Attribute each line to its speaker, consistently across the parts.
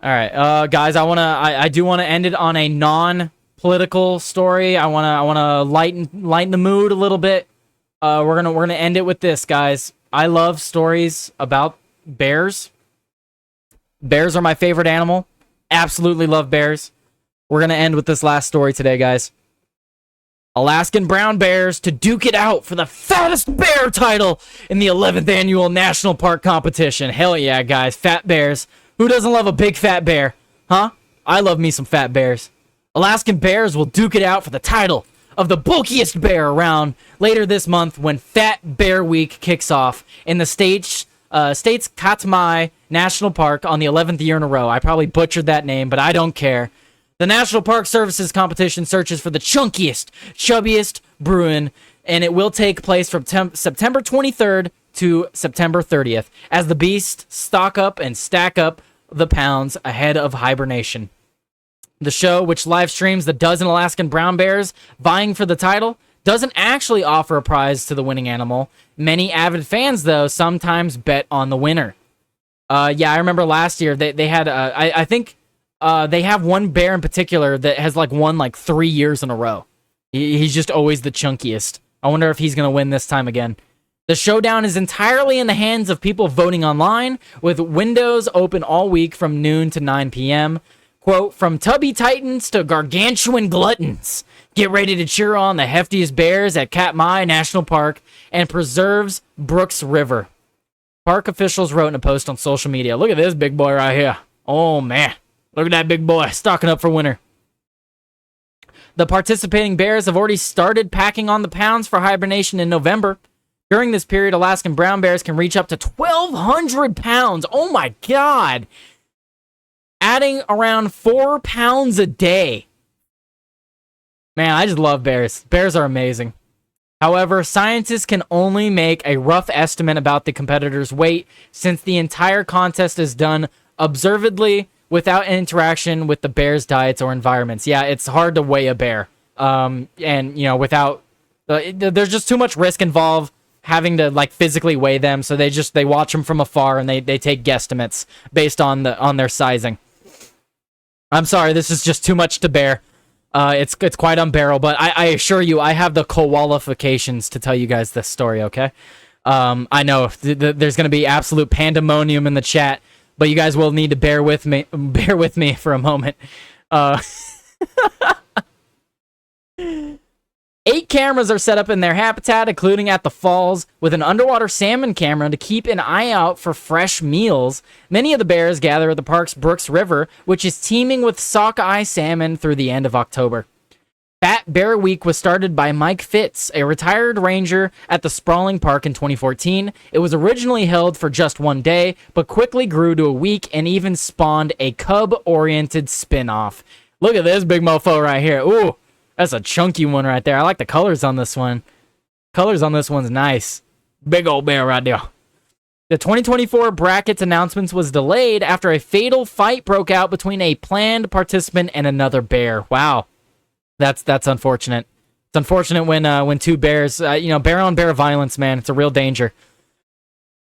Speaker 1: All right, guys. I do want to end it on a non-political story. I wanna lighten the mood a little bit. We're gonna end it with this, guys. I love stories about bears. Bears are my favorite animal. Absolutely love bears. We're gonna end with this last story today, guys. Alaskan brown bears to duke it out for the fattest bear title in the 11th annual National Park Competition. Hell yeah, guys. Fat bears. Who doesn't love a big fat bear? Huh? I love me some fat bears. Alaskan bears will duke it out for the title of the bulkiest bear around later this month when Fat Bear Week kicks off in the state's Katmai National Park on the 11th year in a row. I probably butchered that name, but I don't care. The National Park Services competition searches for the chunkiest, chubbiest bruin, and it will take place from September 23rd to September 30th as the beasts stock up and stack up the pounds ahead of hibernation. The show, which live streams the dozen Alaskan brown bears vying for the title, doesn't actually offer a prize to the winning animal. Many avid fans, though, sometimes bet on the winner. Yeah, I remember last year they had, I think they have one bear in particular that has won 3 years in a row. He's just always the chunkiest. I wonder if he's going to win this time again. The showdown is entirely in the hands of people voting online, with windows open all week from noon to 9 p.m. Quote, from tubby titans to gargantuan gluttons, get ready to cheer on the heftiest bears at Katmai National Park and preserves Brooks River. Park officials wrote in a post on social media, look at this big boy right here. Oh, man. Look at that big boy stocking up for winter. The participating bears have already started packing on the pounds for hibernation in November. During this period, Alaskan brown bears can reach up to 1,200 pounds. Oh my God. Adding around 4 pounds a day. Man, I just love bears. Bears are amazing. However, scientists can only make a rough estimate about the competitor's weight since the entire contest is done observedly without interaction with the bear's diets or environments. Yeah, it's hard to weigh a bear. Without... there's just too much risk involved having to physically weigh them, so they watch them from afar and they take guesstimates based on their sizing. I'm sorry, this is just too much to bear. It's quite unbearable, but I assure you, I have the qualifications to tell you guys this story. Okay, I know there's gonna be absolute pandemonium in the chat, but you guys will need to bear with me for a moment. 8 cameras are set up in their habitat, including at the falls, with an underwater salmon camera to keep an eye out for fresh meals. Many of the bears gather at the park's Brooks River, which is teeming with sockeye salmon through the end of October. Fat Bear Week was started by Mike Fitz, a retired ranger at the sprawling park in 2014. It was originally held for just 1 day, but quickly grew to a week and even spawned a cub-oriented spin-off. Look at this big mofo right here. Ooh. That's a chunky one right there. I like the colors on this one. Colors on this one's nice. Big old bear right there. The 2024 brackets announcements was delayed after a fatal fight broke out between a planned participant and another bear. Wow. That's unfortunate. It's unfortunate when two bears, bear on bear violence, man. It's a real danger.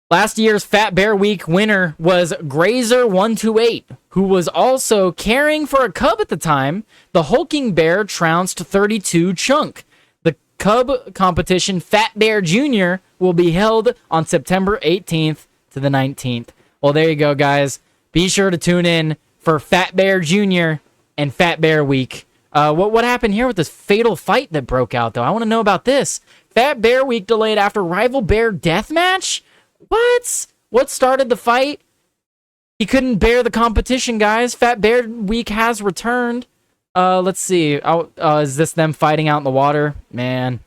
Speaker 1: Last year's Fat Bear Week winner was Grazer128, who was also caring for a cub at the time. The hulking bear trounced 32 chunk. The cub competition, Fat Bear Jr., will be held on September 18th to the 19th. Well, there you go, guys. Be sure to tune in for Fat Bear Jr. and Fat Bear Week. What happened here with this fatal fight that broke out, though? I want to know about this. Fat Bear Week delayed after rival bear death match? What started the fight? He couldn't bear the competition, guys. Fat Bear Week has returned. Let's see. Is this them fighting out in the water? Man.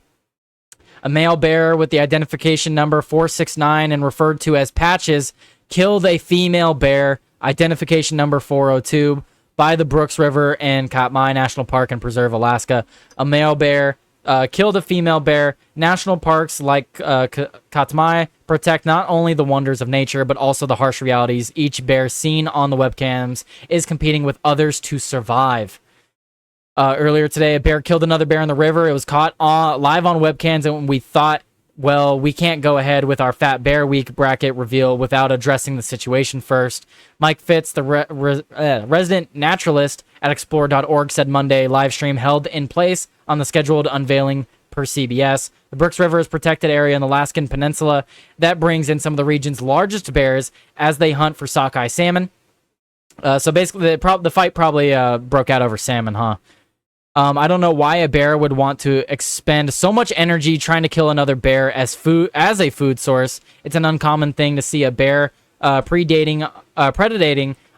Speaker 1: A male bear with the identification number 469 and referred to as Patches killed a female bear, identification number 402, by the Brooks River in Katmai National Park and Preserve, Alaska. A male bear killed a female bear. National parks like Katmai protect not only the wonders of nature, but also the harsh realities each bear seen on the webcams is competing with others to survive. Earlier today, a bear killed another bear in the river. It was caught live on webcams, and we thought well, we can't go ahead with our Fat Bear Week bracket reveal without addressing the situation first. Mike Fitz, the resident naturalist at explore.org, said Monday live stream held in place on the scheduled unveiling per CBS. The Brooks River is a protected area in the Alaskan Peninsula that brings in some of the region's largest bears as they hunt for sockeye salmon. So basically, the fight probably broke out over salmon, huh? I don't know why a bear would want to expend so much energy trying to kill another bear as a food source. It's an uncommon thing to see a bear predating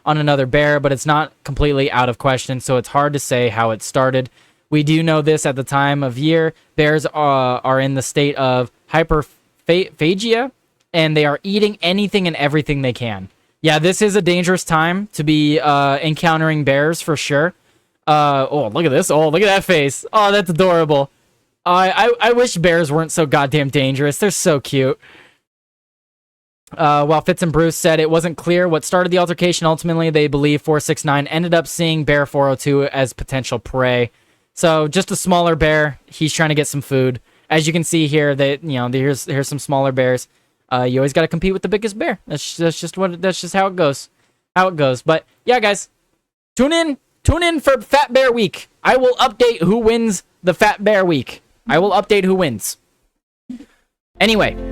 Speaker 1: on another bear, but it's not completely out of question, so it's hard to say how it started. We do know this at the time of year. Bears are in the state of hyperphagia, and they are eating anything and everything they can. Yeah, this is a dangerous time to be encountering bears for sure. Oh, look at this. Oh, look at that face. Oh, that's adorable. I wish bears weren't so goddamn dangerous. They're so cute. While Fitz and Bruce said it wasn't clear what started the altercation, ultimately they believe 469 ended up seeing Bear 402 as potential prey. So just a smaller bear. He's trying to get some food. As you can see here, here's some smaller bears. You always got to compete with the biggest bear. That's just how it goes. But yeah, guys, tune in for Fat Bear Week. I will update who wins the Fat Bear Week. I will update who wins. Anyway.